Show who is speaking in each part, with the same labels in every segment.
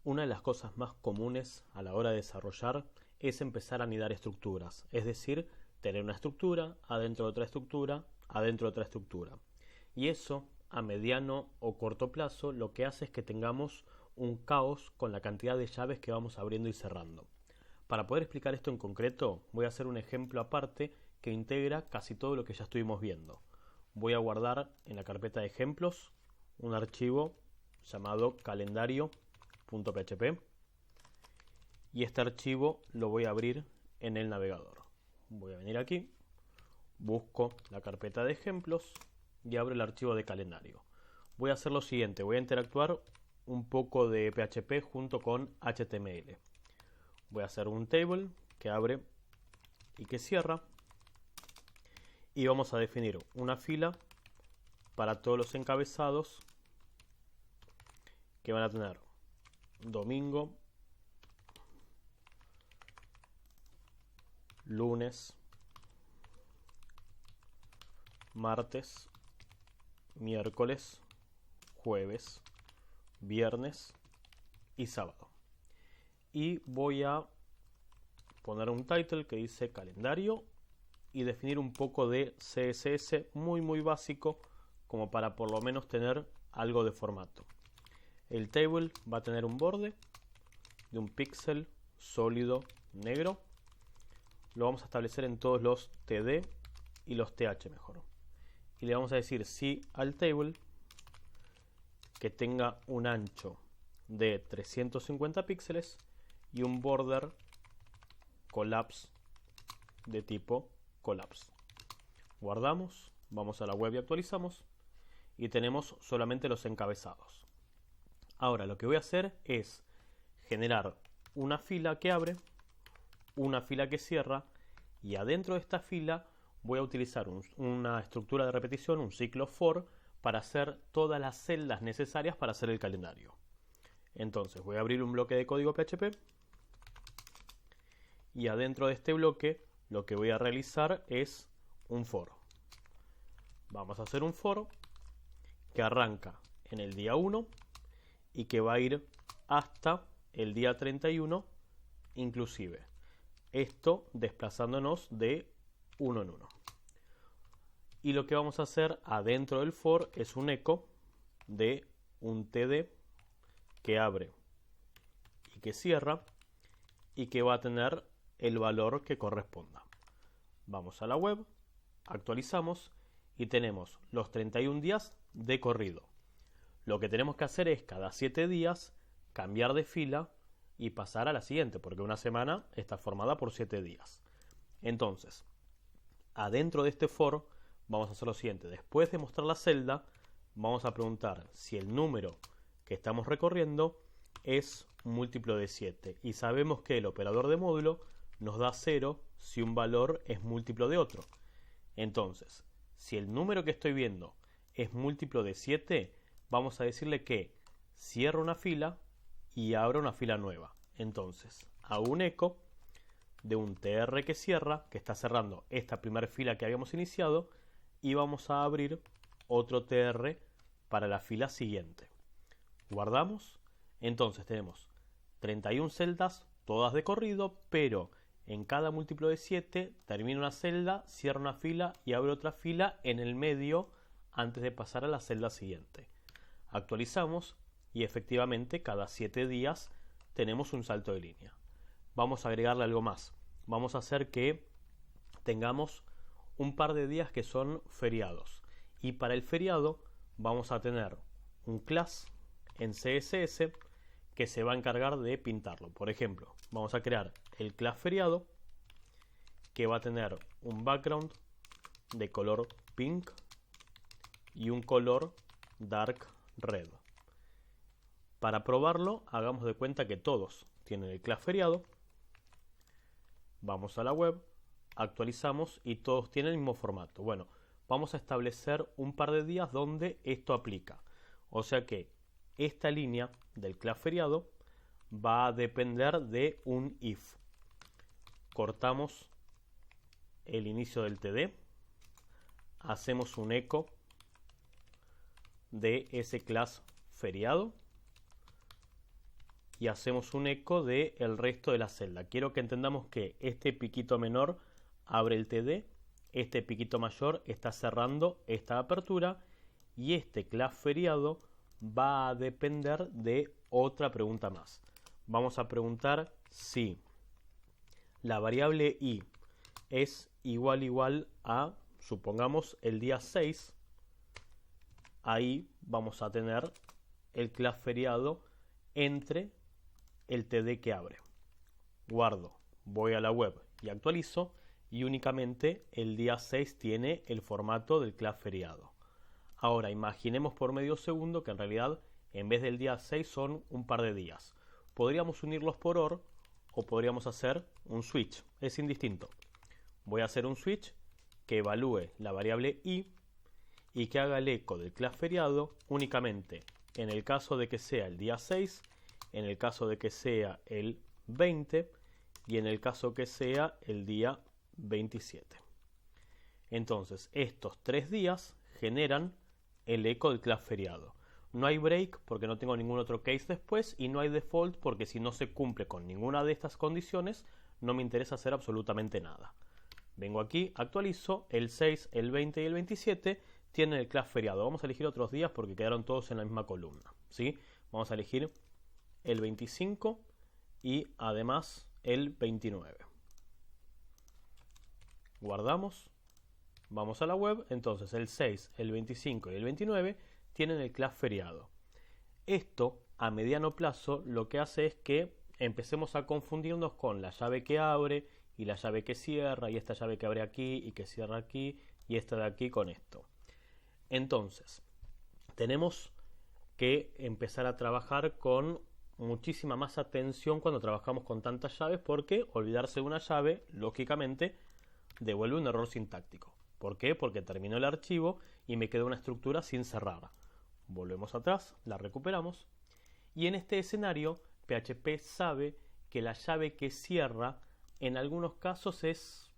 Speaker 1: Una de las cosas más comunes a la hora de desarrollar es empezar a anidar estructuras, es decir, tener una estructura, adentro de otra estructura, adentro de otra estructura. Y eso, a mediano o corto plazo, lo que hace es que tengamos un caos con la cantidad de llaves que vamos abriendo y cerrando. Para poder explicar esto en concreto, voy a hacer un ejemplo aparte que integra casi todo lo que ya estuvimos viendo. Voy a guardar en la carpeta de ejemplos un archivo llamado calendario.php y este archivo lo voy a abrir en el navegador. Voy a venir aquí, busco la carpeta de ejemplos y abro el archivo de calendario. Voy a hacer lo siguiente, voy a interactuar un poco de PHP junto con HTML. Voy a hacer un table que abre y que cierra y vamos a definir una fila para todos los encabezados que van a tener domingo, lunes, martes, miércoles, jueves, viernes y sábado. Y voy a poner un title que dice calendario y definir un poco de CSS muy básico como para por lo menos tener algo de formato. El table va a tener un borde de un píxel sólido negro. Lo vamos a establecer en todos los TD y los TH mejor. Y le vamos a decir sí al table que tenga un ancho de 350 píxeles y un border collapse de tipo collapse. Guardamos, vamos a la web y actualizamos y tenemos solamente los encabezados. Ahora lo que voy a hacer es generar una fila que abre, una fila que cierra y adentro de esta fila voy a utilizar una estructura de repetición, un ciclo for, para hacer todas las celdas necesarias para hacer el calendario. Entonces voy a abrir un bloque de código PHP y adentro de este bloque lo que voy a realizar es un for. Vamos a hacer un for que arranca en el día 1 y que va a ir hasta el día 31 inclusive. Esto desplazándonos de uno en uno. Y lo que vamos a hacer adentro del for es un eco de un td que abre y que cierra y que va a tener el valor que corresponda. Vamos a la web, actualizamos y tenemos los 31 días de corrido. Lo que tenemos que hacer es cada 7 días cambiar de fila y pasar a la siguiente, porque una semana está formada por 7 días. Entonces, adentro de este for vamos a hacer lo siguiente. Después de mostrar la celda, vamos a preguntar si el número que estamos recorriendo es múltiplo de 7. Y sabemos que el operador de módulo nos da 0 si un valor es múltiplo de otro. Entonces, si el número que estoy viendo es múltiplo de 7, vamos a decirle que cierra una fila y abra una fila nueva. Entonces, hago un eco de un tr que cierra, que está cerrando esta primera fila que habíamos iniciado, y vamos a abrir otro tr para la fila siguiente. Guardamos. Entonces tenemos 31 celdas, todas de corrido, pero en cada múltiplo de 7 termina una celda, cierra una fila y abre otra fila en el medio antes de pasar a la celda siguiente. Actualizamos y efectivamente cada 7 días tenemos un salto de línea. Vamos a agregarle algo más. Vamos a hacer que tengamos un par de días que son feriados. Y para el feriado vamos a tener un class en CSS que se va a encargar de pintarlo. Por ejemplo, vamos a crear el class feriado que va a tener un background de color pink y un color dark red. Para probarlo, hagamos de cuenta que todos tienen el class feriado. Vamos a la web, actualizamos y todos tienen el mismo formato. Bueno, vamos a establecer un par de días donde esto aplica. O sea que esta línea del class feriado va a depender de un if. Cortamos el inicio del td, hacemos un eco de ese class feriado y hacemos un eco del resto de la celda. Quiero que entendamos que este piquito menor abre el TD, este piquito mayor está cerrando esta apertura y este class feriado va a depender de otra pregunta más. Vamos a preguntar si la variable i es igual a, supongamos, el día 6. Ahí vamos a tener el class feriado entre el TD que abre. Guardo, voy a la web y actualizo y únicamente el día 6 tiene el formato del class feriado. Ahora imaginemos por medio segundo que en realidad en vez del día 6 son un par de días. Podríamos unirlos por OR o podríamos hacer un switch, es indistinto. Voy a hacer un switch que evalúe la variable i y que haga el eco del class feriado únicamente en el caso de que sea el día 6, en el caso de que sea el 20 y en el caso que sea el día 27. Entonces estos 3 días generan el eco del class feriado. No hay break porque no tengo ningún otro case después y no hay default porque si no se cumple con ninguna de estas condiciones no me interesa hacer absolutamente nada. Vengo aquí, actualizo, el 6, el 20 y el 27 tienen el class feriado. Vamos a elegir otros días porque quedaron todos en la misma columna, ¿sí? Vamos a elegir el 25 y además el 29. Guardamos, vamos a la web, entonces el 6, el 25 y el 29 tienen el class feriado. Esto a mediano plazo lo que hace es que empecemos a confundirnos con la llave que abre y la llave que cierra y esta llave que abre aquí y que cierra aquí y esta de aquí con esto. Entonces, tenemos que empezar a trabajar con muchísima más atención cuando trabajamos con tantas llaves porque olvidarse de una llave, lógicamente, devuelve un error sintáctico. ¿Por qué? Porque terminó el archivo y me quedó una estructura sin cerrar. Volvemos atrás, la recuperamos y en este escenario PHP sabe que la llave que cierra en algunos casos es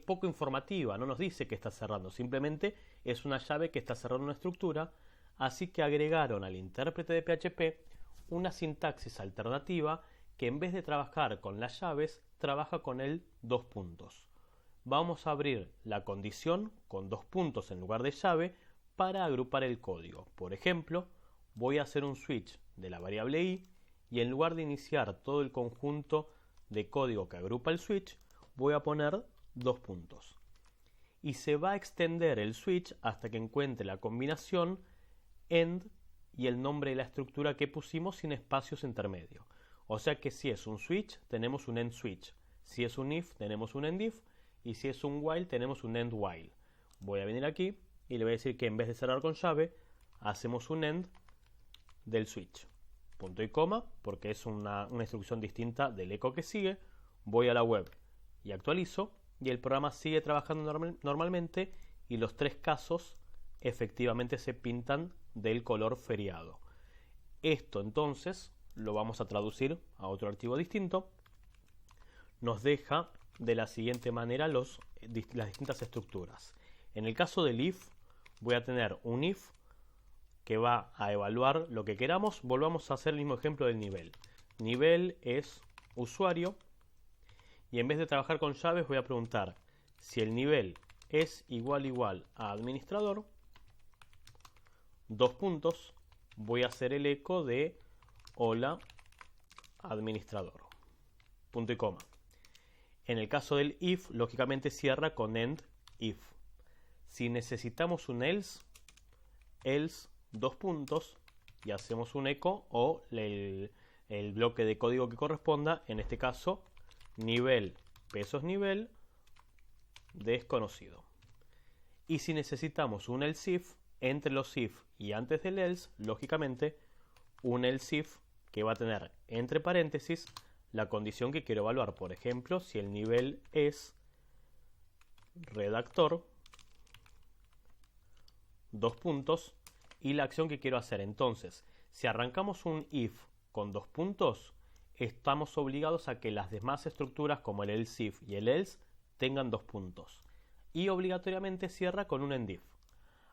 Speaker 1: poco informativa, no nos dice que está cerrando, simplemente es una llave que está cerrando una estructura, así que agregaron al intérprete de PHP una sintaxis alternativa que en vez de trabajar con las llaves, trabaja con el dos puntos. Vamos a abrir la condición con dos puntos en lugar de llave para agrupar el código. Por ejemplo, voy a hacer un switch de la variable i y en lugar de iniciar todo el conjunto de código que agrupa el switch, voy a poner dos puntos. Y se va a extender el switch hasta que encuentre la combinación end y el nombre de la estructura que pusimos sin espacios intermedios. O sea que si es un switch, tenemos un end switch. Si es un if, tenemos un end if. Y si es un while, tenemos un end while. Voy a venir aquí y le voy a decir que en vez de cerrar con llave, hacemos un end del switch. Punto y coma, porque es una instrucción distinta del eco que sigue. Voy a la web y actualizo. Y el programa sigue trabajando normalmente y los tres casos efectivamente se pintan del color feriado. Esto entonces lo vamos a traducir a otro archivo distinto. Nos deja de la siguiente manera las distintas estructuras. En el caso del if, voy a tener un if que va a evaluar lo que queramos. Volvamos a hacer el mismo ejemplo del nivel. Nivel es usuario. Y en vez de trabajar con llaves, voy a preguntar si el nivel es igual a administrador. Dos puntos. Voy a hacer el eco de hola administrador. Punto y coma. En el caso del if, lógicamente cierra con end if. Si necesitamos un else, dos puntos, y hacemos un eco o el bloque de código que corresponda, en este caso, nivel, pesos nivel, desconocido. Y si necesitamos un else if, entre los if y antes del else, lógicamente, un else if que va a tener entre paréntesis la condición que quiero evaluar. Por ejemplo, si el nivel es redactor, dos puntos, y la acción que quiero hacer. Entonces, si arrancamos un if con dos puntos, estamos obligados a que las demás estructuras como el else if y el else tengan dos puntos. Y obligatoriamente cierra con un end if.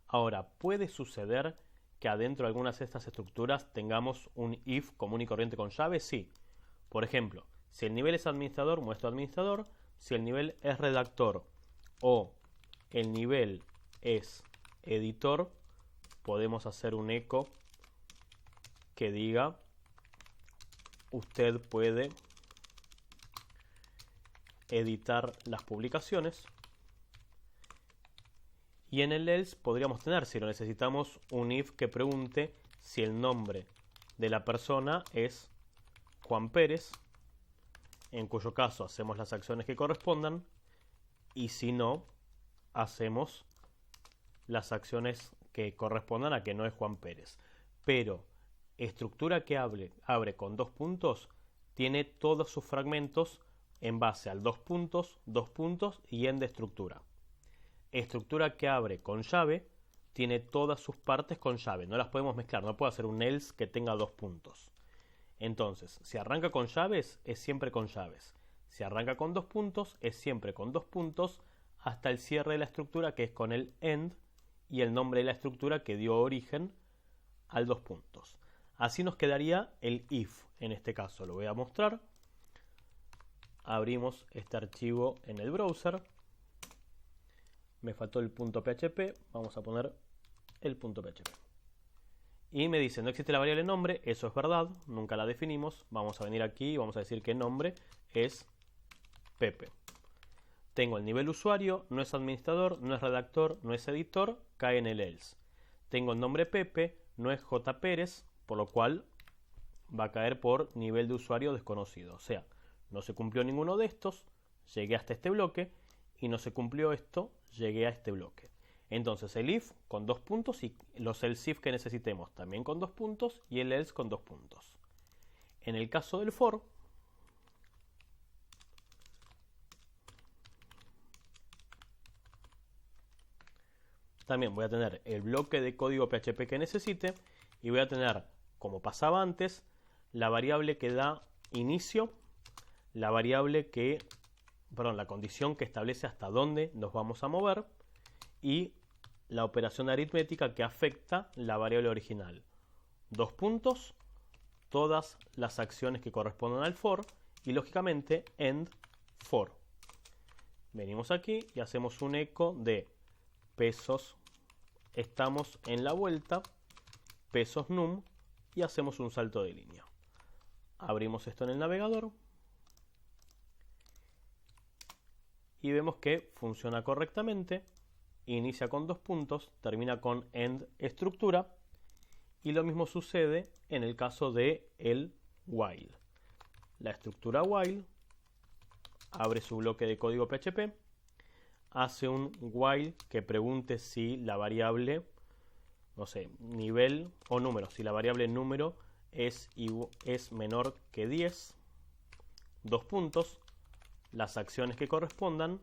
Speaker 1: Ahora, puede suceder que adentro de algunas de estas estructuras tengamos un if común y corriente con llave? Sí. Por ejemplo, si el nivel es administrador, muestro administrador. Si el nivel es redactor o el nivel es editor, podemos hacer un eco que diga: usted puede editar las publicaciones. Y en el else podríamos tener, si lo necesitamos, un if que pregunte si el nombre de la persona es Juan Pérez, en cuyo caso hacemos las acciones que correspondan, y si no, hacemos las acciones que correspondan a que no es Juan Pérez. Pero estructura que abre con 2 puntos tiene todos sus fragmentos en base al 2 puntos y end de estructura. Estructura que abre con llave tiene todas sus partes con llave, no las podemos mezclar, no puedo hacer un else que tenga 2 puntos. Entonces, si arranca con llaves, es siempre con llaves. Si arranca con 2 puntos, es siempre con 2 puntos hasta el cierre de la estructura, que es con el end y el nombre de la estructura que dio origen al 2 puntos. Así nos quedaría el if. En este caso lo voy a mostrar. Abrimos este archivo en el browser. Me faltó el .php, vamos a poner el .php. Y me dice, no existe la variable nombre, eso es verdad, nunca la definimos. Vamos a venir aquí y vamos a decir que nombre es Pepe. Tengo el nivel usuario, no es administrador, no es redactor, no es editor, cae en el else. Tengo el nombre Pepe, no es J. Pérez, por lo cual va a caer por nivel de usuario desconocido. O sea, no se cumplió ninguno de estos, llegué hasta este bloque, y no se cumplió esto, llegué a este bloque. Entonces el if con 2 puntos y los else if que necesitemos también con 2 puntos y el else con 2 puntos. En el caso del for, también voy a tener el bloque de código PHP que necesite y voy a tener, como pasaba antes, la variable que da inicio, la variable que, la condición que establece hasta dónde nos vamos a mover y la operación aritmética que afecta la variable original. 2 puntos, todas las acciones que correspondan al for y lógicamente end for. Venimos aquí y hacemos un eco de pesos, estamos en la vuelta, pesos num y hacemos un salto de línea. Abrimos esto en el navegador y vemos que funciona correctamente, inicia con 2 puntos, termina con end estructura y lo mismo sucede en el caso de el while. La estructura while abre su bloque de código PHP, hace un while que pregunte si la variable, no sé, nivel o número, si la variable número es menor que 10, 2 puntos, las acciones que correspondan,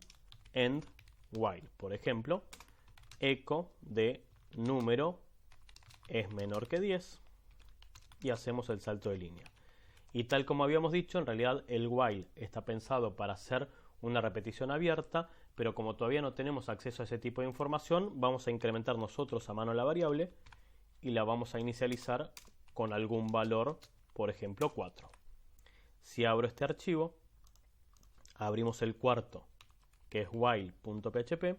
Speaker 1: end while. Por ejemplo, eco de número es menor que 10 y hacemos el salto de línea. Y tal como habíamos dicho, en realidad el while está pensado para hacer una repetición abierta, pero como todavía no tenemos acceso a ese tipo de información, vamos a incrementar nosotros a mano la variable y la vamos a inicializar con algún valor, por ejemplo 4. Si abro este archivo, abrimos el cuarto, que es while.php,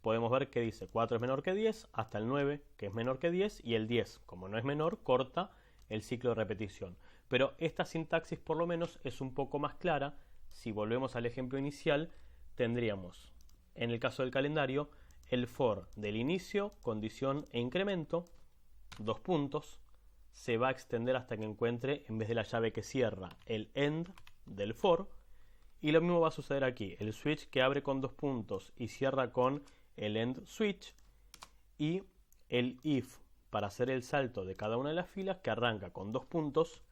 Speaker 1: podemos ver que dice 4 es menor que 10, hasta el 9, que es menor que 10, y el 10, como no es menor, corta el ciclo de repetición. Pero esta sintaxis por lo menos es un poco más clara. Si volvemos al ejemplo inicial, tendríamos, en el caso del calendario, el for del inicio, condición e incremento, 2 puntos, se va a extender hasta que encuentre, en vez de la llave que cierra, el end del for, y lo mismo va a suceder aquí, el switch que abre con 2 puntos y cierra con el end switch, y el if para hacer el salto de cada una de las filas que arranca con 2 puntos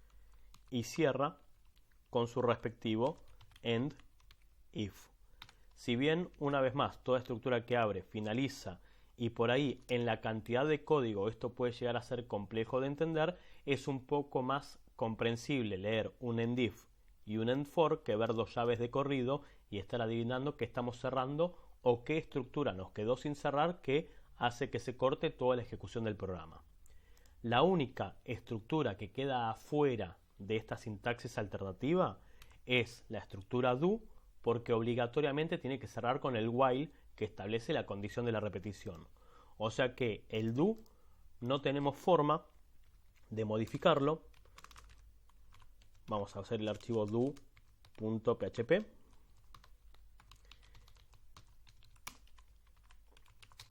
Speaker 1: y cierra con su respectivo end if. Si bien, una vez más, toda estructura que abre finaliza y por ahí en la cantidad de código esto puede llegar a ser complejo de entender, es un poco más comprensible leer un end if y un end for que ver 2 llaves de corrido y estar adivinando qué estamos cerrando o qué estructura nos quedó sin cerrar que hace que se corte toda la ejecución del programa. La única estructura que queda afuera de esta sintaxis alternativa es la estructura do, porque obligatoriamente tiene que cerrar con el while que establece la condición de la repetición. O sea que el do no tenemos forma de modificarlo. Vamos a hacer el archivo do.php.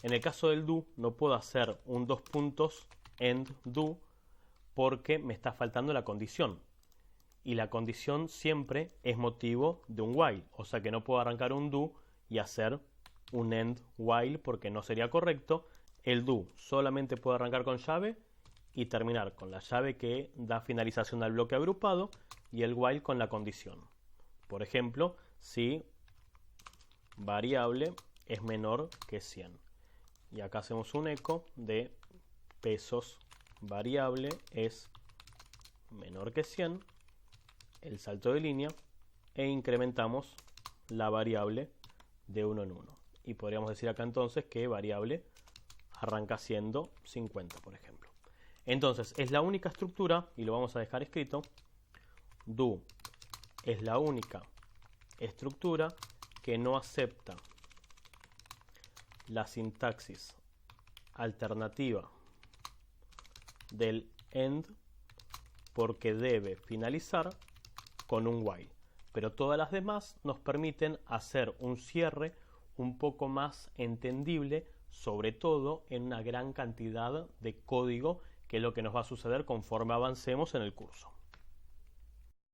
Speaker 1: En el caso del do no puedo hacer un dos puntos end do porque me está faltando la condición. Y la condición siempre es motivo de un while. O sea que no puedo arrancar un do y hacer un end while porque no sería correcto. El do solamente puede arrancar con llave y terminar con la llave que da finalización al bloque agrupado y el while con la condición. Por ejemplo, si variable es menor que 100. Y acá hacemos un eco de pesos variable es menor que 100, el salto de línea, e incrementamos la variable de 1 en 1. Y podríamos decir acá entonces que variable arranca siendo 50, por ejemplo. Entonces es la única estructura, y lo vamos a dejar escrito, do es la única estructura que no acepta la sintaxis alternativa del end porque debe finalizar con un while. Pero todas las demás nos permiten hacer un cierre un poco más entendible, sobre todo en una gran cantidad de código, que es lo que nos va a suceder conforme avancemos en el curso.